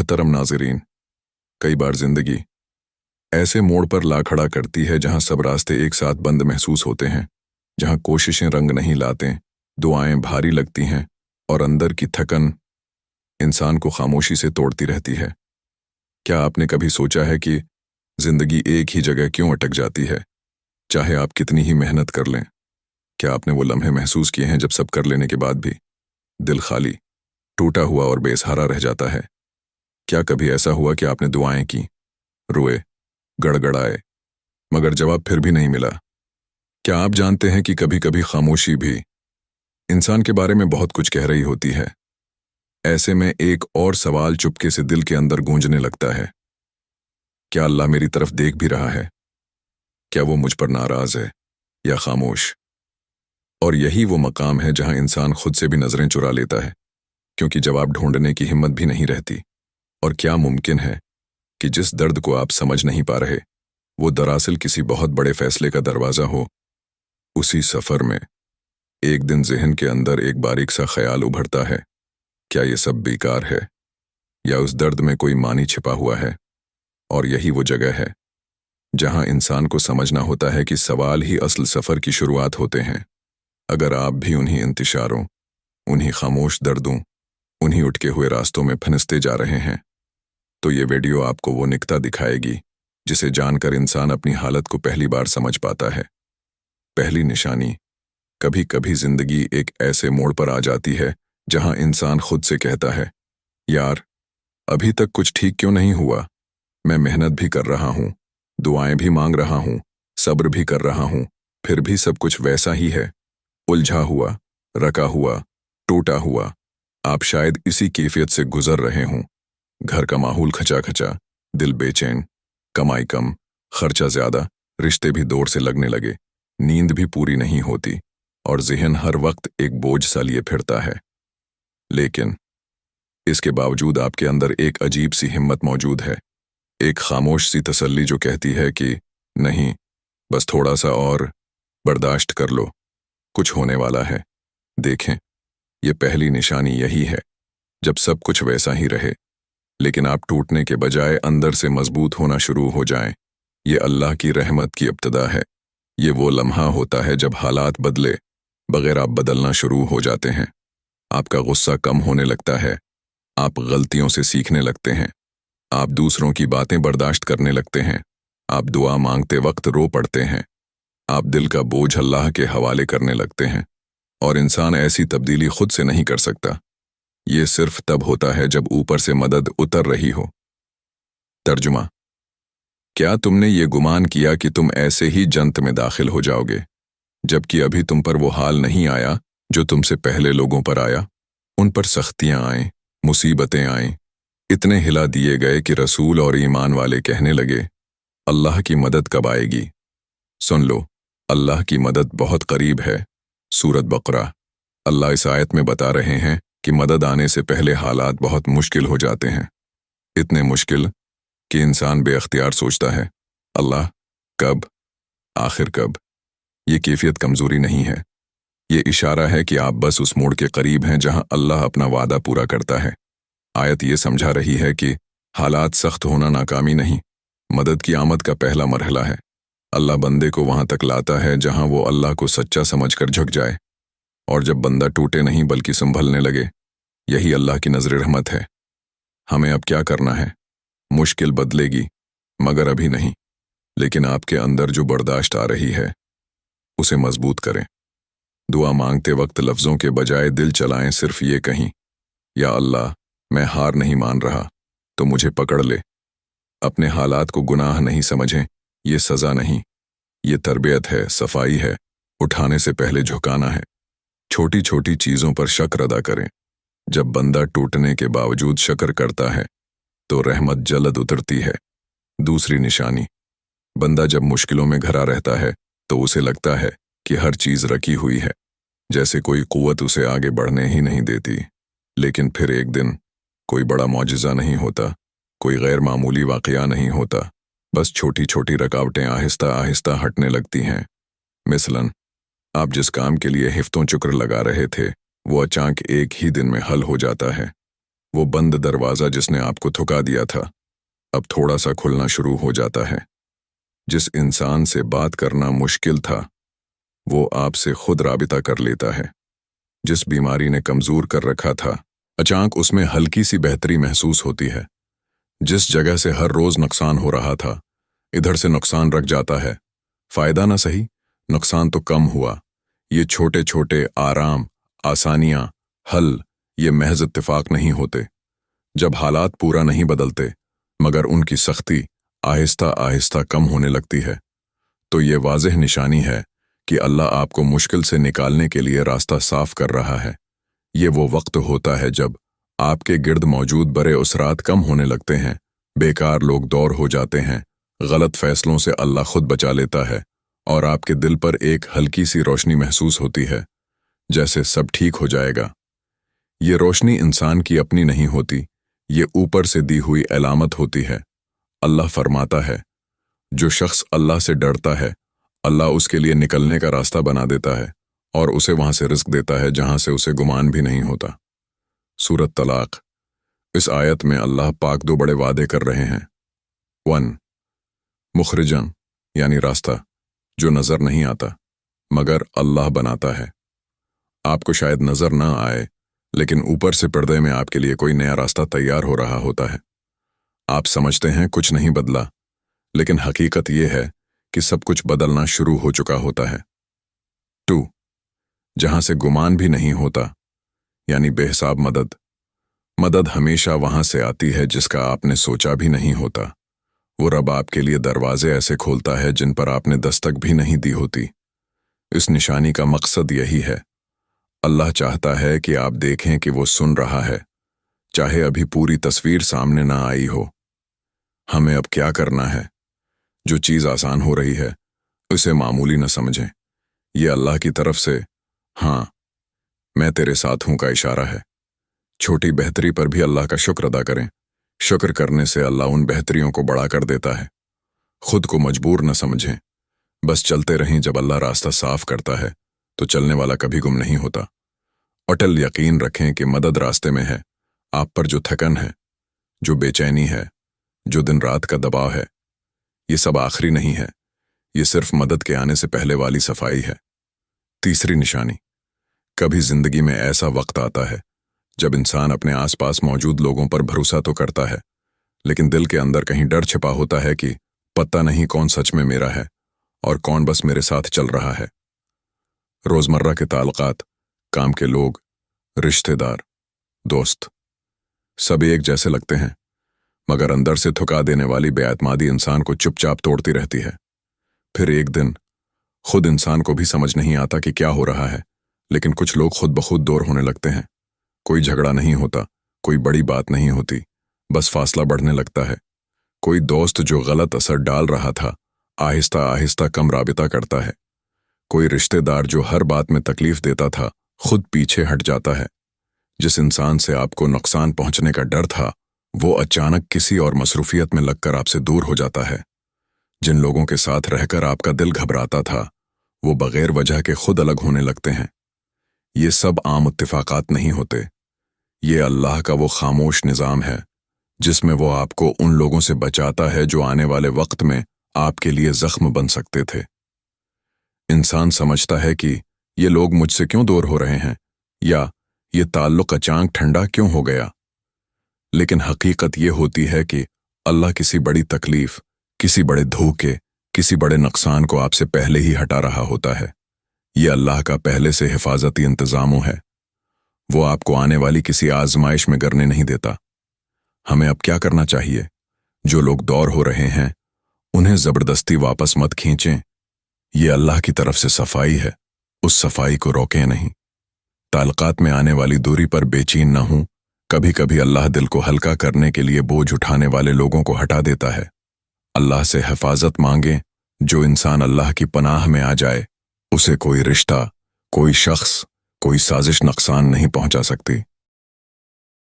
मोहतरम नाज़रीन, कई बार ज़िंदगी ऐसे मोड़ पर ला खड़ा करती है जहां सब रास्ते एक साथ बंद महसूस होते हैं, जहां कोशिशें रंग नहीं लाते, दुआएं भारी लगती हैं और अंदर की थकन इंसान को खामोशी से तोड़ती रहती है। क्या आपने कभी सोचा है कि ज़िंदगी एक ही जगह क्यों अटक जाती है, चाहे आप कितनी ही मेहनत कर लें? क्या आपने वो लम्हे महसूस किए हैं जब सब कर लेने के बाद भी दिल खाली, टूटा हुआ और बेसहारा रह जाता है? क्या कभी ऐसा हुआ कि आपने दुआएं की, रोए, गड़गड़ाए, मगर जवाब फिर भी नहीं मिला? क्या आप जानते हैं कि कभी कभी खामोशी भी इंसान के बारे में बहुत कुछ कह रही होती है? ऐसे में एक और सवाल चुपके से दिल के अंदर गूंजने लगता है, क्या अल्लाह मेरी तरफ देख भी रहा है? क्या वो मुझ पर नाराज है या खामोश? और यही वो मकाम है जहां इंसान खुद से भी नजरें चुरा लेता है, क्योंकि जवाब ढूंढने की हिम्मत भी नहीं रहती। और क्या मुमकिन है कि जिस दर्द को आप समझ नहीं पा रहे, वो दरअसल किसी बहुत बड़े फैसले का दरवाजा हो? उसी सफर में एक दिन ज़हन के अंदर एक बारीक सा ख्याल उभरता है, क्या ये सब बेकार है, या उस दर्द में कोई मानी छिपा हुआ है? और यही वो जगह है जहां इंसान को समझना होता है कि सवाल ही असल सफर की शुरुआत होते हैं। अगर आप भी उन्हीं इंतशारों, उन्हीं खामोश दर्दों, उन्हीं उठके हुए रास्तों में फंसते जा रहे हैं, तो ये वीडियो आपको वो निकता दिखाएगी जिसे जानकर इंसान अपनी हालत को पहली बार समझ पाता है। पहली निशानी, कभी कभी जिंदगी एक ऐसे मोड़ पर आ जाती है जहां इंसान खुद से कहता है, यार अभी तक कुछ ठीक क्यों नहीं हुआ? मैं मेहनत भी कर रहा हूं, दुआएं भी मांग रहा हूं, सब्र भी कर रहा हूं, फिर भी सब कुछ वैसा ही है, उलझा हुआ, रका हुआ, टूटा हुआ। आप शायद इसी कैफियत से गुजर रहे हों। घर का माहौल खचा खचा, दिल बेचैन, कमाई कम, खर्चा ज्यादा, रिश्ते भी दौर से लगने लगे, नींद भी पूरी नहीं होती और ज़हन हर वक्त एक बोझ सा लिए फिरता है। लेकिन इसके बावजूद आपके अंदर एक अजीब सी हिम्मत मौजूद है, एक खामोश सी तसल्ली जो कहती है कि नहीं, बस थोड़ा सा और बर्दाश्त कर लो, कुछ होने वाला है। देखें, ये पहली निशानी यही है, जब सब कुछ वैसा ही रहे लेकिन आप टूटने के बजाय अंदर से मजबूत होना शुरू हो जाएं। ये अल्लाह की रहमत की इब्तिदा है। ये वो लम्हा होता है जब हालात बदले बगैर आप बदलना शुरू हो जाते हैं। आपका गुस्सा कम होने लगता है, आप गलतियों से सीखने लगते हैं, आप दूसरों की बातें बर्दाश्त करने लगते हैं, आप दुआ मांगते वक्त रो पड़ते हैं, आप दिल का बोझ अल्लाह के हवाले करने लगते हैं। और इंसान ऐसी तब्दीली खुद से नहीं कर सकता, ये सिर्फ तब होता है जब ऊपर से मदद उतर रही हो। तर्जुमा, क्या तुमने ये गुमान किया कि तुम ऐसे ही जन्नत में दाखिल हो जाओगे, जबकि अभी तुम पर वो हाल नहीं आया जो तुमसे पहले लोगों पर आया? उन पर सख्तियां आएं, मुसीबतें आएं, इतने हिला दिए गए कि रसूल और ईमान वाले कहने लगे, अल्लाह की मदद कब आएगी? सुन लो, अल्लाह की मदद बहुत करीब है। सूरत बकरा। अल्लाह इस आयत में बता रहे हैं कि मदद आने से पहले हालात बहुत मुश्किल हो जाते हैं, इतने मुश्किल कि इंसान बेअख्तियार सोचता है, अल्लाह कब, आखिर कब? ये कैफियत कमजोरी नहीं है, ये इशारा है कि आप बस उस मोड़ के करीब हैं जहां अल्लाह अपना वादा पूरा करता है। आयत ये समझा रही है कि हालात सख्त होना नाकामी नहीं, मदद की आमद का पहला मरहला है। अल्लाह बंदे को वहां तक लाता है जहां वो अल्लाह को सच्चा समझकर झुक जाए, और जब बंदा टूटे नहीं बल्कि संभलने लगे, यही अल्लाह की नजर रहमत है। हमें अब क्या करना है? मुश्किल बदलेगी, मगर अभी नहीं। लेकिन आपके अंदर जो बर्दाश्त आ रही है, उसे मजबूत करें। दुआ मांगते वक्त लफ्जों के बजाय दिल चलाएं, सिर्फ ये कहीं, या अल्लाह मैं हार नहीं मान रहा, तो मुझे पकड़ ले। अपने हालात को गुनाह नहीं समझें, ये सजा नहीं, ये तरबियत है, सफाई है, उठाने से पहले झुकाना है। छोटी छोटी चीजों पर शक्र अदा करें। जब बंदा टूटने के बावजूद शक्र करता है तो रहमत जल्द उतरती है। दूसरी निशानी, बंदा जब मुश्किलों में घिरा रहता है तो उसे लगता है कि हर चीज रखी हुई है, जैसे कोई कुव्वत उसे आगे बढ़ने ही नहीं देती। लेकिन फिर एक दिन कोई बड़ा मौजिज़ा नहीं होता, कोई गैर मामूली वाक़या नहीं होता, बस छोटी छोटी रुकावटें आहिस्ता आहिस्ता हटने लगती हैं। मिसलन, आप जिस काम के लिए हिफ्तों चुक्र लगा रहे थे, वो अचानक एक ही दिन में हल हो जाता है। वो बंद दरवाज़ा जिसने आपको थका दिया था, अब थोड़ा सा खुलना शुरू हो जाता है। जिस इंसान से बात करना मुश्किल था, वो आपसे खुद राबिता कर लेता है। जिस बीमारी ने कमज़ोर कर रखा था, अचानक उसमें हल्की सी बेहतरी महसूस होती है। जिस जगह से हर रोज़ नुकसान हो रहा था, इधर से नुकसान रख जाता है। फ़ायदा ना सही, नुकसान तो कम हुआ। ये छोटे छोटे आराम, आसानियाँ, हल, ये महज इत्तेफाक नहीं होते। जब हालात पूरा नहीं बदलते, मगर उनकी सख्ती आहिस्ता आहिस्ता कम होने लगती है, तो ये वाज़ेह निशानी है कि अल्लाह आपको मुश्किल से निकालने के लिए रास्ता साफ कर रहा है। ये वो वक्त होता है जब आपके गिर्द मौजूद बड़े उसरात कम होने लगते हैं, बेकार लोग दूर हो जाते हैं, गलत फैसलों से अल्लाह खुद बचा लेता है और आपके दिल पर एक हल्की सी रोशनी महसूस होती है, जैसे सब ठीक हो जाएगा। ये रोशनी इंसान की अपनी नहीं होती, ये ऊपर से दी हुई अलामत होती है। अल्लाह फरमाता है, जो शख्स अल्लाह से डरता है, अल्लाह उसके लिए निकलने का रास्ता बना देता है और उसे वहां से रिज़्क देता है जहां से उसे गुमान भी नहीं होता। सूरत तलाक। इस आयत में अल्लाह पाक दो बड़े वादे कर रहे हैं। 1. मुखरिजन, यानी रास्ता जो नज़र नहीं आता मगर अल्लाह बनाता है। आपको शायद नज़र ना आए, लेकिन ऊपर से पर्दे में आपके लिए कोई नया रास्ता तैयार हो रहा होता है। आप समझते हैं कुछ नहीं बदला, लेकिन हकीकत यह है कि सब कुछ बदलना शुरू हो चुका होता है। 2. जहां से गुमान भी नहीं होता, यानी बेहिसाब मदद। मदद हमेशा वहां से आती है जिसका आपने सोचा भी नहीं होता। वो रब आपके लिए दरवाजे ऐसे खोलता है जिन पर आपने दस्तक भी नहीं दी होती। इस निशानी का मकसद यही है। अल्लाह चाहता है कि आप देखें कि वो सुन रहा है, चाहे अभी पूरी तस्वीर सामने ना आई हो। हमें अब क्या करना है? जो चीज़ आसान हो रही है, उसे मामूली न समझें। ये अल्लाह की तरफ से हाँ, मैं तेरे साथ हूं का इशारा है। छोटी बेहतरी पर भी अल्लाह का शुक्र अदा करें। शुक्र करने से अल्लाह उन बेहतरियों को बड़ा कर देता है। खुद को मजबूर न समझें, बस चलते रहें। जब अल्लाह रास्ता साफ करता है, तो चलने वाला कभी गुम नहीं होता। अटल यकीन रखें कि मदद रास्ते में है। आप पर जो थकन है, जो बेचैनी है, जो दिन रात का दबाव है, ये सब आखिरी नहीं है। ये सिर्फ मदद के आने से पहले वाली सफाई है। तीसरी निशानी। कभी जिंदगी में ऐसा वक्त आता है जब इंसान अपने आसपास मौजूद लोगों पर भरोसा तो करता है, लेकिन दिल के अंदर कहीं डर छिपा होता है कि पता नहीं कौन सच में मेरा है और कौन बस मेरे साथ चल रहा है। रोजमर्रा के ताल्लुकात, काम के लोग, रिश्तेदार, दोस्त, सब एक जैसे लगते हैं, मगर अंदर से थका देने वाली बेएतमादी इंसान को चुपचाप तोड़ती रहती है। फिर एक दिन खुद इंसान को भी समझ नहीं आता कि क्या हो रहा है, लेकिन कुछ लोग खुद ब खुद दूर होने लगते हैं। कोई झगड़ा नहीं होता, कोई बड़ी बात नहीं होती, बस फासला बढ़ने लगता है। कोई दोस्त जो गलत असर डाल रहा था, आहिस्ता आहिस्ता कम राबिता करता है। कोई रिश्तेदार जो हर बात में तकलीफ देता था, खुद पीछे हट जाता है। जिस इंसान से आपको नुकसान पहुंचने का डर था, वो अचानक किसी और मसरूफियत में लगकर आपसे दूर हो जाता है। जिन लोगों के साथ रहकर आपका दिल घबराता था, वो बगैर वजह के खुद अलग होने लगते हैं। ये सब आम इत्तिफाकात नहीं होते। ये अल्लाह का वो खामोश निज़ाम है जिसमें वो आपको उन लोगों से बचाता है जो आने वाले वक्त में आपके लिए जख्म बन सकते थे। इंसान समझता है कि ये लोग मुझसे क्यों दूर हो रहे हैं, या ये ताल्लुक अचानक ठंडा क्यों हो गया। लेकिन हकीकत ये होती है कि अल्लाह किसी बड़ी तकलीफ, किसी बड़े धोखे, किसी बड़े नुकसान को आपसे पहले ही हटा रहा होता है। ये अल्लाह का पहले से हिफाजती इंतजामों है। वो आपको आने वाली किसी आजमाइश में गिरने नहीं देता। हमें अब क्या करना चाहिए? जो लोग दूर हो रहे हैं, उन्हें जबरदस्ती वापस मत खींचें। ये अल्लाह की तरफ से सफाई है, उस सफाई को रोकें नहीं। ताल्लुकात में आने वाली दूरी पर बेचैन न हों। कभी कभी अल्लाह दिल को हल्का करने के लिए बोझ उठाने वाले लोगों को हटा देता है। अल्लाह से हिफाजत मांगें। जो इंसान अल्लाह की पनाह में आ जाए, उसे कोई रिश्ता, कोई शख्स, कोई साजिश नुकसान नहीं पहुंचा सकती।